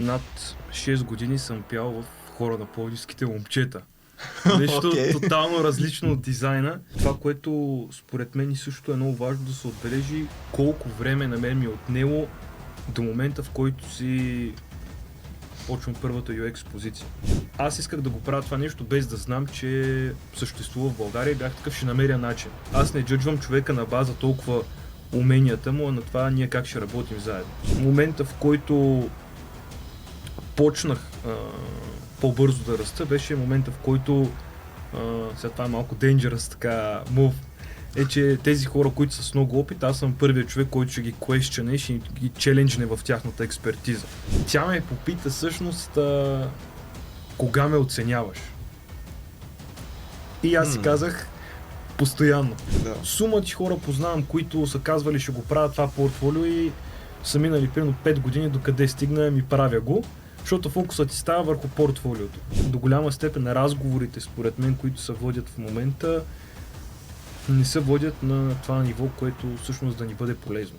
Над 6 години съм пял в хора на пловдивските момчета. Нещо тотално различно от дизайна. Това, което според мен и също е много важно да се отбележи, колко време на мен ми е отнело до момента, в който си почвам първата UX позиция. Аз исках да го правя това нещо без да знам, че съществува в България и бях такъв, ще намеря начин. Аз не джъджвам човека на база толкова уменията му, а на това ние как ще работим заедно. В момента, в който почнах по-бързо да раста, беше момента, в който сега това е малко dangerous така move, е, че тези хора, които са с много опит, аз съм първият човек, който ще ги questionне, ще ги челенджне в тяхната експертиза. Тя ме попита всъщност кога ме оценяваш. И аз си казах постоянно. Да. Сума ти хора познавам, които са казвали ще го правя това портфолио и са минали примерно 5 години докъде стигна и правя го, защото фокусът ти става върху портфолиото. До голяма степен разговорите, според мен, които се водят в момента, не се водят на това ниво, което всъщност да ни бъде полезно.